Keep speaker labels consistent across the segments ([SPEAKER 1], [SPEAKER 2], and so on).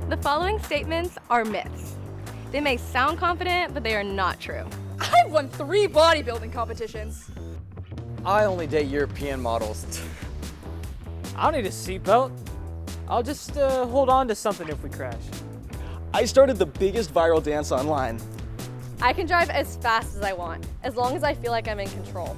[SPEAKER 1] The following statements are myths. They may sound confident, but they are not true.
[SPEAKER 2] I've won 3 bodybuilding competitions.
[SPEAKER 3] I only date European models.
[SPEAKER 4] I don't need a seatbelt. I'll just hold on to something if we crash.
[SPEAKER 5] I started the biggest viral dance online.
[SPEAKER 1] I can drive as fast as I want, as long as I feel like I'm in control.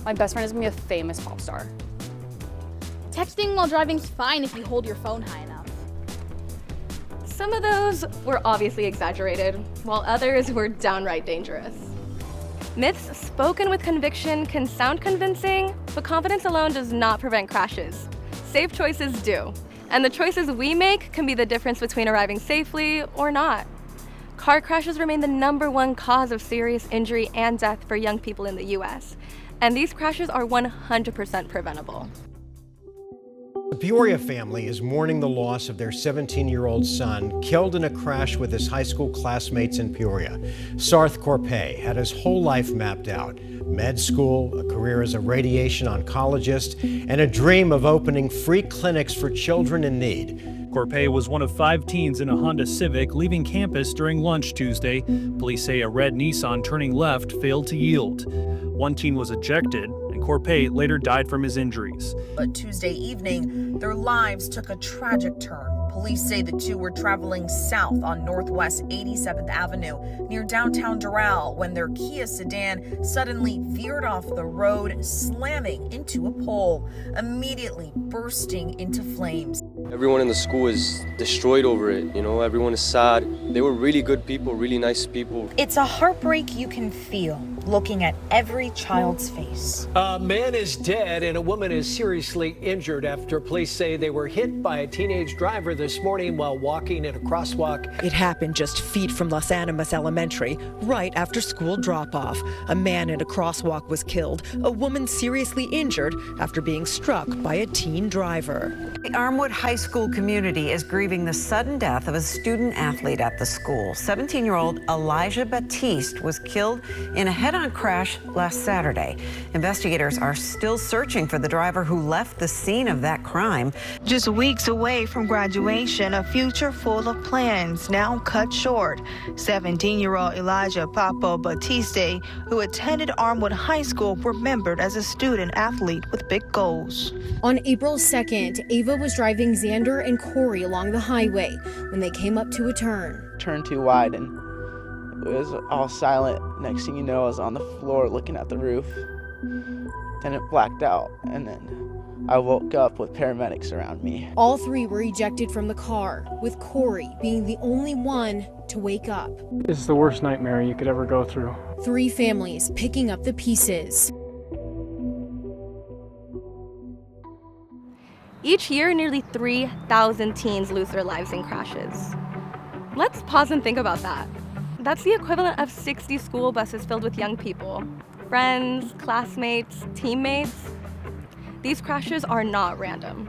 [SPEAKER 2] My best friend is gonna be a famous pop star.
[SPEAKER 6] Texting while driving's fine if you hold your phone high enough.
[SPEAKER 1] Some of those were obviously exaggerated, while others were downright dangerous. Myths spoken with conviction can sound convincing, but confidence alone does not prevent crashes. Safe choices do, and the choices we make can be the difference between arriving safely or not. Car crashes remain the #1 cause of serious injury and death for young people in the US, and these crashes are 100% preventable.
[SPEAKER 7] The Peoria family is mourning the loss of their 17-year-old son, killed in a crash with his high school classmates in Peoria. Sarth Corpay had his whole life mapped out: med school, a career as a radiation oncologist, and a dream of opening free clinics for children in need.
[SPEAKER 8] Corpay was one of 5 teens in a Honda Civic leaving campus during lunch Tuesday. Police say a red Nissan turning left failed to yield. One teen was ejected, and Corpay later died from his injuries.
[SPEAKER 9] But Tuesday evening, their lives took a tragic turn. Police say the two were traveling south on Northwest 87th Avenue near downtown Doral when their Kia sedan suddenly veered off the road, slamming into a pole, immediately bursting into flames.
[SPEAKER 10] Everyone in the school is destroyed over it, everyone is sad. They were really good people, really nice people.
[SPEAKER 9] It's a heartbreak you can feel looking at every child's face.
[SPEAKER 11] A man is dead and a woman is seriously injured after police say they were hit by a teenage driver this morning while walking in a crosswalk.
[SPEAKER 12] It happened just feet from Los Animas Elementary, right after school drop-off. A man in a crosswalk was killed, a woman seriously injured after being struck by a teen driver.
[SPEAKER 13] The Armwood High School community is grieving the sudden death of a student athlete at the school. 17-year-old Elijah Batiste was killed in a head-on crash last Saturday. Investigators are still searching for the driver who left the scene of that crime.
[SPEAKER 14] Just weeks away from graduation, a future full of plans now cut short. 17-year-old Elijah Papo Batiste, who attended Armwood High School, remembered as a student athlete with big goals.
[SPEAKER 15] On April 2nd, Ava was driving Xander and Corey along the highway when they came up to a turn.
[SPEAKER 16] Turned too wide and it was all silent. Next thing you know, I was on the floor looking at the roof. Then it blacked out, and then I woke up with paramedics around me.
[SPEAKER 15] All 3 were ejected from the car, with Corey being the only one to wake up.
[SPEAKER 4] This is the worst nightmare you could ever go through.
[SPEAKER 15] 3 families picking up the pieces.
[SPEAKER 1] Each year, nearly 3,000 teens lose their lives in crashes. Let's pause and think about that. That's the equivalent of 60 school buses filled with young people. Friends, classmates, teammates. These crashes are not random.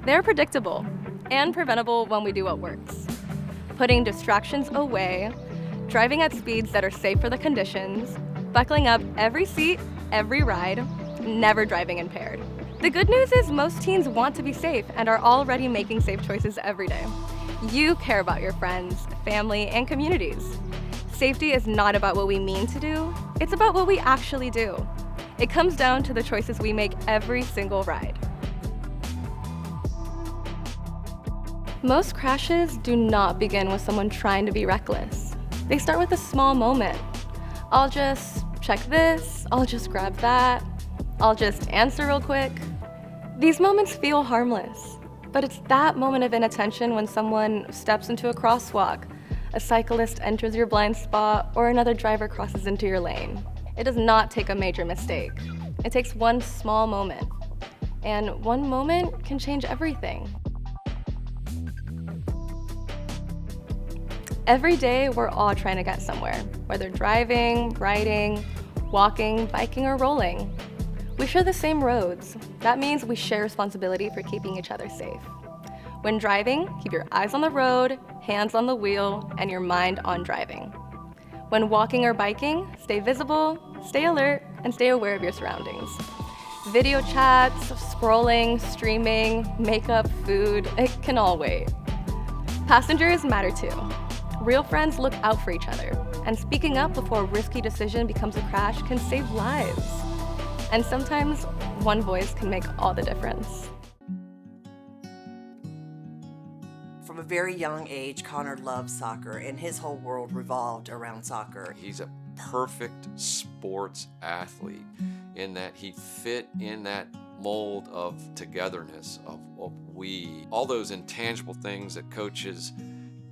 [SPEAKER 1] They're predictable and preventable when we do what works. Putting distractions away, driving at speeds that are safe for the conditions, buckling up every seat, every ride, never driving impaired. The good news is most teens want to be safe and are already making safe choices every day. You care about your friends, family, and communities. Safety is not about what we mean to do, it's about what we actually do. It comes down to the choices we make every single ride. Most crashes do not begin with someone trying to be reckless. They start with a small moment. I'll just check this, I'll just grab that, I'll just answer real quick. These moments feel harmless, but it's that moment of inattention when someone steps into a crosswalk, a cyclist enters your blind spot, or another driver crosses into your lane. It does not take a major mistake. It takes one small moment, and one moment can change everything. Every day, we're all trying to get somewhere, whether driving, riding, walking, biking, or rolling. We share the same roads. That means we share responsibility for keeping each other safe. When driving, keep your eyes on the road, hands on the wheel, and your mind on driving. When walking or biking, stay visible, stay alert, and stay aware of your surroundings. Video chats, scrolling, streaming, makeup, food, it can all wait. Passengers matter too. Real friends look out for each other, and speaking up before a risky decision becomes a crash can save lives. And sometimes one voice can make all the difference.
[SPEAKER 17] From a very young age, Connor loved soccer, and his whole world revolved around soccer.
[SPEAKER 18] He's a perfect sports athlete in that he fit in that mold of togetherness, of we, all those intangible things that coaches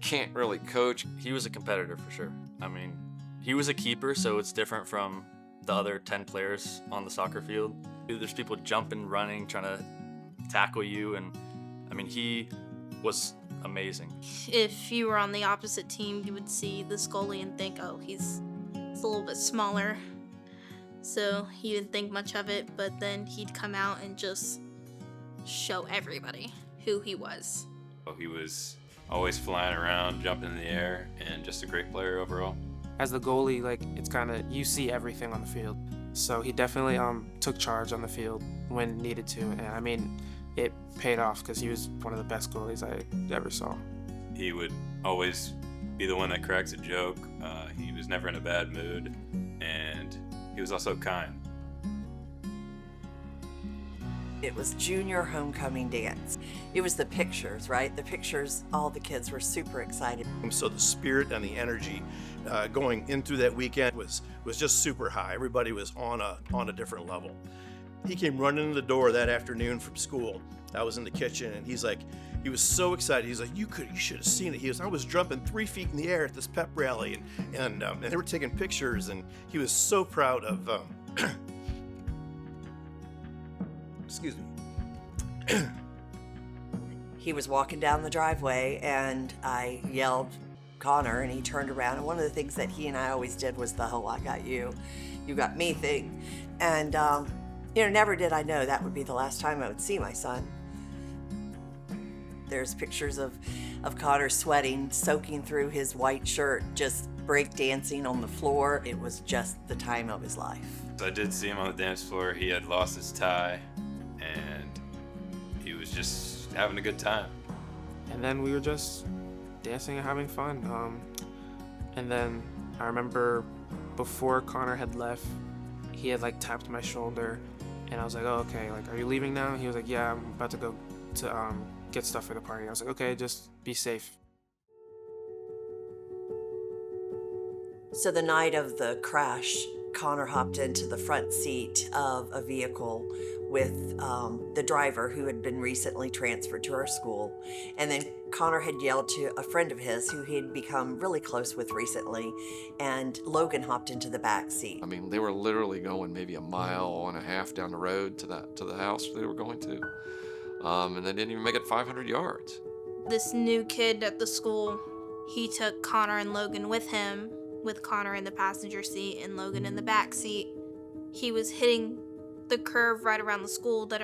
[SPEAKER 18] can't really coach.
[SPEAKER 19] He was a competitor for sure. I mean, he was a keeper, so it's different from the other 10 players on the soccer field. There's people jumping, running, trying to tackle you, and I mean, he was amazing.
[SPEAKER 20] If you were on the opposite team, you would see this goalie and think, oh, he's a little bit smaller. So he didn't think much of it, but then he'd come out and just show everybody who he was.
[SPEAKER 21] He was always flying around, jumping in the air, and just a great player overall.
[SPEAKER 22] As the goalie, like, it's kind of, you see everything on the field. So he definitely took charge on the field when needed to, and I mean, it paid off because he was one of the best goalies I ever saw.
[SPEAKER 21] He would always be the one that cracks a joke. He was never in a bad mood, and he was also kind.
[SPEAKER 17] It was junior homecoming dance. It was the pictures, right? The pictures, all the kids were super excited.
[SPEAKER 23] So the spirit and the energy going in through that weekend was just super high. Everybody was on a different level. He came running in the door that afternoon from school. I was in the kitchen, and he's like, he was so excited. He's like, you should have seen it. He was, I was jumping 3 feet in the air at this pep rally, and they were taking pictures, and he was so proud of. Excuse me.
[SPEAKER 17] He was walking down the driveway, and I yelled, Connor, and he turned around. And one of the things that he and I always did was the whole "I got you, you got me" thing. And never did I know that would be the last time I would see my son. There's pictures of Connor sweating, soaking through his white shirt, just break dancing on the floor. It was just the time of his life.
[SPEAKER 21] So I did see him on the dance floor. He had lost his tie, and he was just having a good time.
[SPEAKER 22] And then we were just dancing and having fun. And then I remember before Connor had left, he had like tapped my shoulder, and I was like, oh, okay, like, are you leaving now? He was like, yeah, I'm about to go to get stuff for the party. I was like, okay, just be safe.
[SPEAKER 17] So the night of the crash, Connor hopped into the front seat of a vehicle with the driver who had been recently transferred to our school. And then Connor had yelled to a friend of his who he had become really close with recently, and Logan hopped into the back seat.
[SPEAKER 18] I mean, they were literally going maybe a mile and a half down the road to the house they were going to. And they didn't even make it 500 yards.
[SPEAKER 20] This new kid at the school, he took Connor and Logan with him, with Connor in the passenger seat and Logan in the back seat. He was hitting the curve right around the school that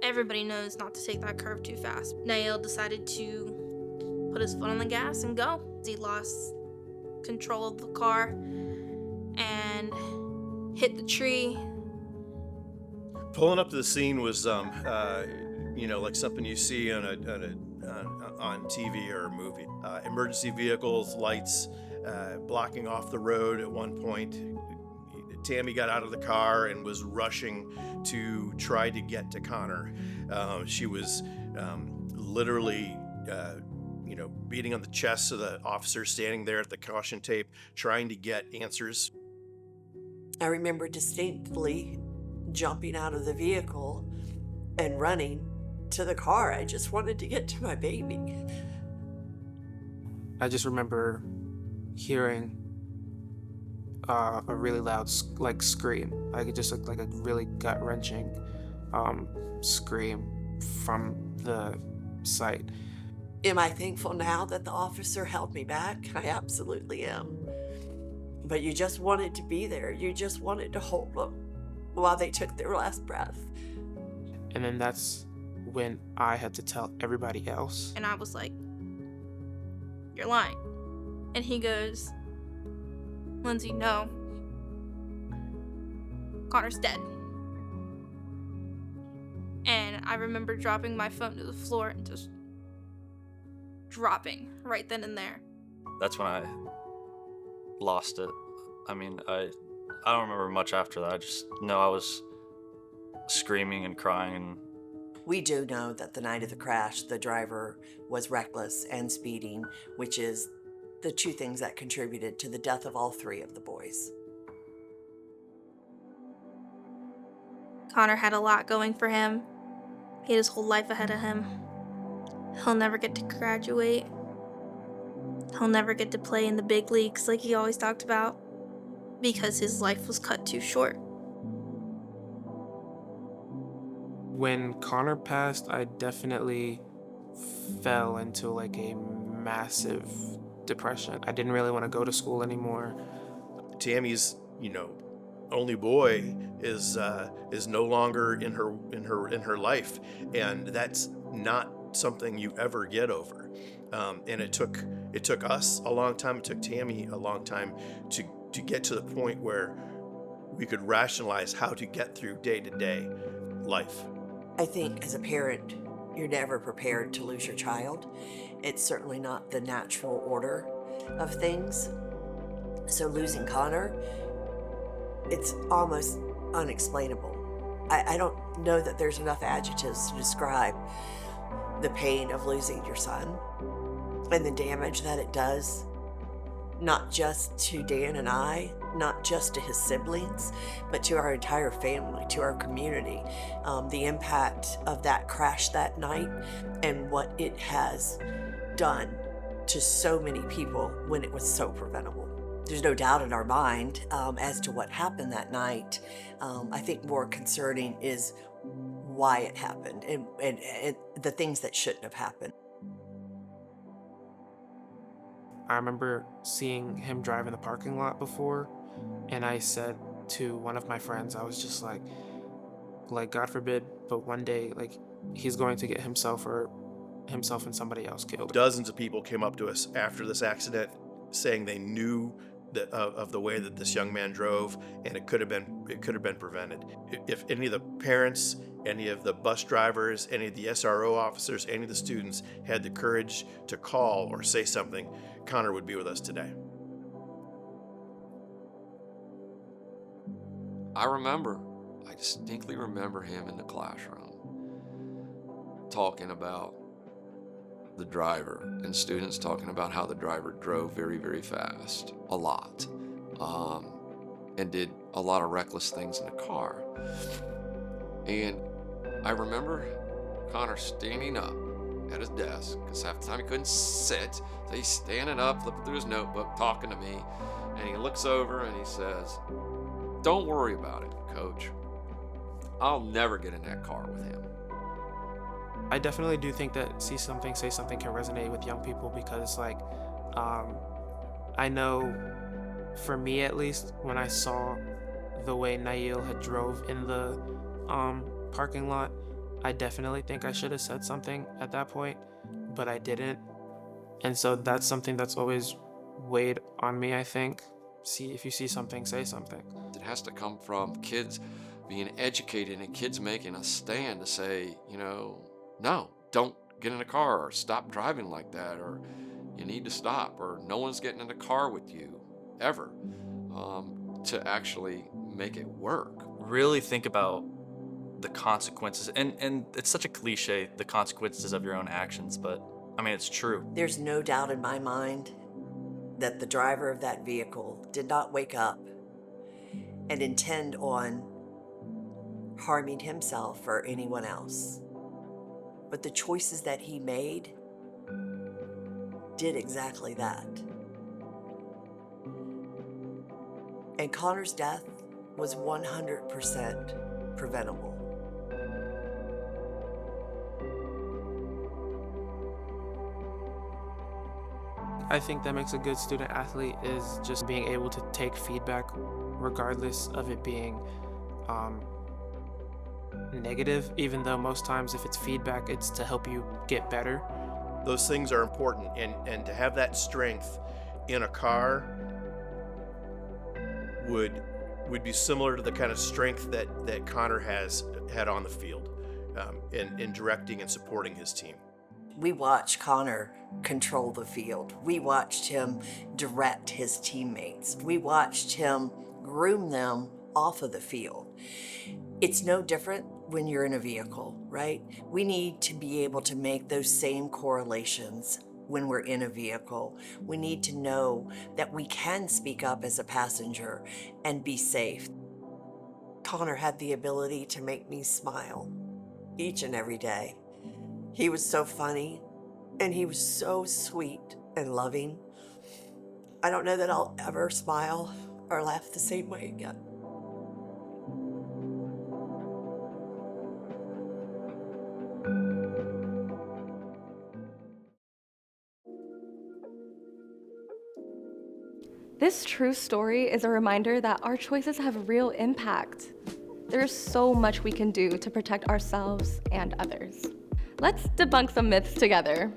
[SPEAKER 20] everybody knows not to take that curve too fast. Nael decided to put his foot on the gas and go. He lost control of the car and hit the tree.
[SPEAKER 23] Pulling up to the scene was, like something you see on TV or a movie. Emergency vehicles, lights, blocking off the road at one point. Tammy got out of the car and was rushing to try to get to Connor. She was literally, beating on the chest of the officer standing there at the caution tape, trying to get answers.
[SPEAKER 17] I remember distinctly jumping out of the vehicle and running to the car. I just wanted to get to my baby.
[SPEAKER 22] I just remember hearing a really loud scream. Like, it just looked like a really gut-wrenching scream from the site.
[SPEAKER 17] Am I thankful now that the officer held me back? I absolutely am. But you just wanted to be there. You just wanted to hold them while they took their last breath.
[SPEAKER 22] And then that's when I had to tell everybody else.
[SPEAKER 20] And I was like, you're lying. And he goes, Lindsay, no. Connor's dead. And I remember dropping my phone to the floor and just dropping right then and there.
[SPEAKER 19] That's when I lost it. I mean, I don't remember much after that. I just know I was screaming and crying. And
[SPEAKER 17] we do know that the night of the crash, the driver was reckless and speeding, which is the two things that contributed to the death of all three of the boys.
[SPEAKER 20] Connor had a lot going for him. He had his whole life ahead of him. He'll never get to graduate. He'll never get to play in the big leagues like he always talked about, because his life was cut too short.
[SPEAKER 22] When Connor passed, I definitely fell into like a massive depression. I didn't really want to go to school anymore.
[SPEAKER 23] Tammy's, only boy is no longer in her life, and that's not something you ever get over. And it took us a long time. It took Tammy a long time to get to the point where we could rationalize how to get through day-to-day life.
[SPEAKER 17] I think as a parent, you're never prepared to lose your child. It's certainly not the natural order of things. So losing Connor, it's almost unexplainable. I don't know that there's enough adjectives to describe the pain of losing your son and the damage that it does, not just to Dan and I, not just to his siblings, but to our entire family, to our community. The impact of that crash that night and what it has done to so many people when it was so preventable. There's no doubt in our mind as to what happened that night. I think more concerning is why it happened and the things that shouldn't have happened.
[SPEAKER 22] I remember seeing him drive in the parking lot before, and I said to one of my friends, I was just like God forbid, but one day, like, he's going to get himself and somebody else killed.
[SPEAKER 23] Dozens of people came up to us after this accident saying they knew of the way that this young man drove, and it could have been prevented. If any of the parents, any of the bus drivers, any of the SRO officers, any of the students had the courage to call or say something, Connor would be with us today.
[SPEAKER 18] I distinctly remember him in the classroom talking about the driver, and students talking about how the driver drove very, very fast, a lot, and did a lot of reckless things in the car. And I remember Connor standing up at his desk, because half the time he couldn't sit, so he's standing up, flipping through his notebook, talking to me, and he looks over and he says, "Don't worry about it, Coach. I'll never get in that car with him."
[SPEAKER 22] I definitely do think that See Something, Say Something can resonate with young people because, like, I know, for me at least, when I saw the way Nail had drove in the parking lot, I definitely think I should have said something at that point, but I didn't. And so that's something that's always weighed on me, I think. If you see something, say something.
[SPEAKER 18] It has to come from kids being educated and kids making a stand to say, no, don't get in a car, or stop driving like that, or you need to stop, or no one's getting in a car with you, ever, to actually make it work.
[SPEAKER 19] Really think about the consequences, and it's such a cliche, the consequences of your own actions, but I mean, it's true.
[SPEAKER 17] There's no doubt in my mind that the driver of that vehicle did not wake up and intend on harming himself or anyone else. But the choices that he made did exactly that. And Connor's death was 100% preventable.
[SPEAKER 22] I think that makes a good student athlete is just being able to take feedback regardless of it being negative, even though most times if it's feedback, it's to help you get better.
[SPEAKER 23] Those things are important, and to have that strength in a car would be similar to the kind of strength that Connor had on the field in directing and supporting his team.
[SPEAKER 17] We watched Connor control the field. We watched him direct his teammates. We watched him groom them off of the field. It's no different when you're in a vehicle, right? We need to be able to make those same correlations when we're in a vehicle. We need to know that we can speak up as a passenger and be safe. Connor had the ability to make me smile each and every day. He was so funny and he was so sweet and loving. I don't know that I'll ever smile or laugh the same way again.
[SPEAKER 1] This true story is a reminder that our choices have real impact. There's so much we can do to protect ourselves and others. Let's debunk some myths together.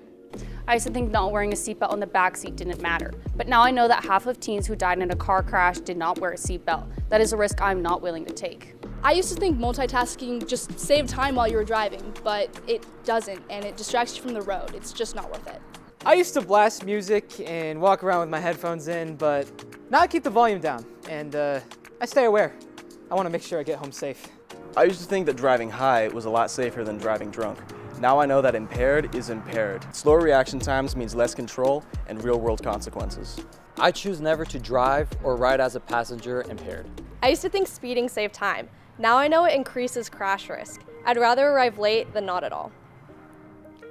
[SPEAKER 2] I used to think not wearing a seatbelt on the back seat didn't matter, but now I know that half of teens who died in a car crash did not wear a seatbelt. That is a risk I'm not willing to take.
[SPEAKER 6] I used to think multitasking just saved time while you were driving, but it doesn't, and it distracts you from the road. It's just not worth it.
[SPEAKER 4] I used to blast music and walk around with my headphones in, but now I keep the volume down and I stay aware. I want to make sure I get home safe.
[SPEAKER 3] I used to think that driving high was a lot safer than driving drunk. Now I know that impaired is impaired. Slower reaction times means less control and real-world consequences.
[SPEAKER 5] I choose never to drive or ride as a passenger impaired.
[SPEAKER 24] I used to think speeding saved time. Now I know it increases crash risk. I'd rather arrive late than not at all.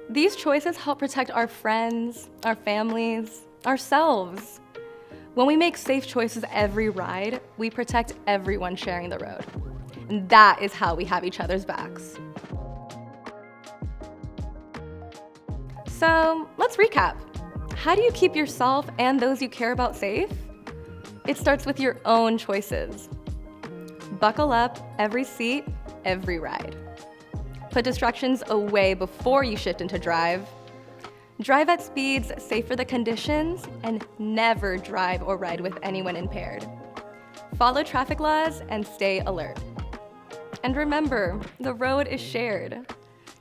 [SPEAKER 1] These choices help protect our friends, our families, ourselves. When we make safe choices every ride, we protect everyone sharing the road. And that is how we have each other's backs. So let's recap. How do you keep yourself and those you care about safe? It starts with your own choices. Buckle up every seat, every ride. Put distractions away before you shift into drive. Drive at speeds safe for the conditions, and never drive or ride with anyone impaired. Follow traffic laws and stay alert. And remember, the road is shared.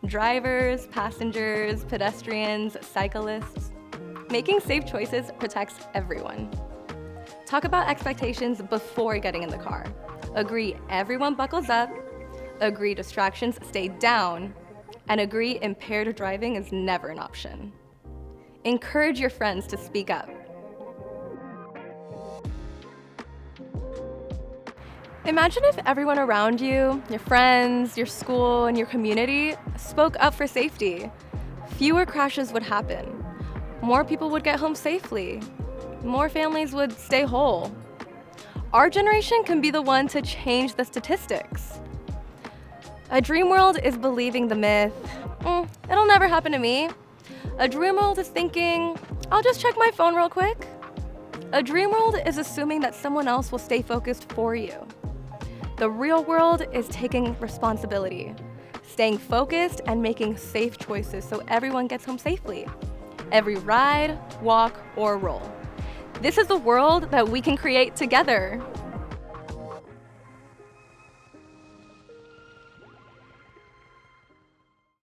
[SPEAKER 1] Drivers, passengers, pedestrians, cyclists. Making safe choices protects everyone. Talk about expectations before getting in the car. Agree everyone buckles up. Agree distractions stay down, and agree impaired driving is never an option. Encourage your friends to speak up. Imagine if everyone around you, your friends, your school, and your community spoke up for safety. Fewer crashes would happen. More people would get home safely. More families would stay whole. Our generation can be the one to change the statistics. A dream world is believing the myth, it'll never happen to me. A dream world is thinking, I'll just check my phone real quick. A dream world is assuming that someone else will stay focused for you. The real world is taking responsibility, staying focused and making safe choices so everyone gets home safely. Every ride, walk, or roll. This is the world that we can create together.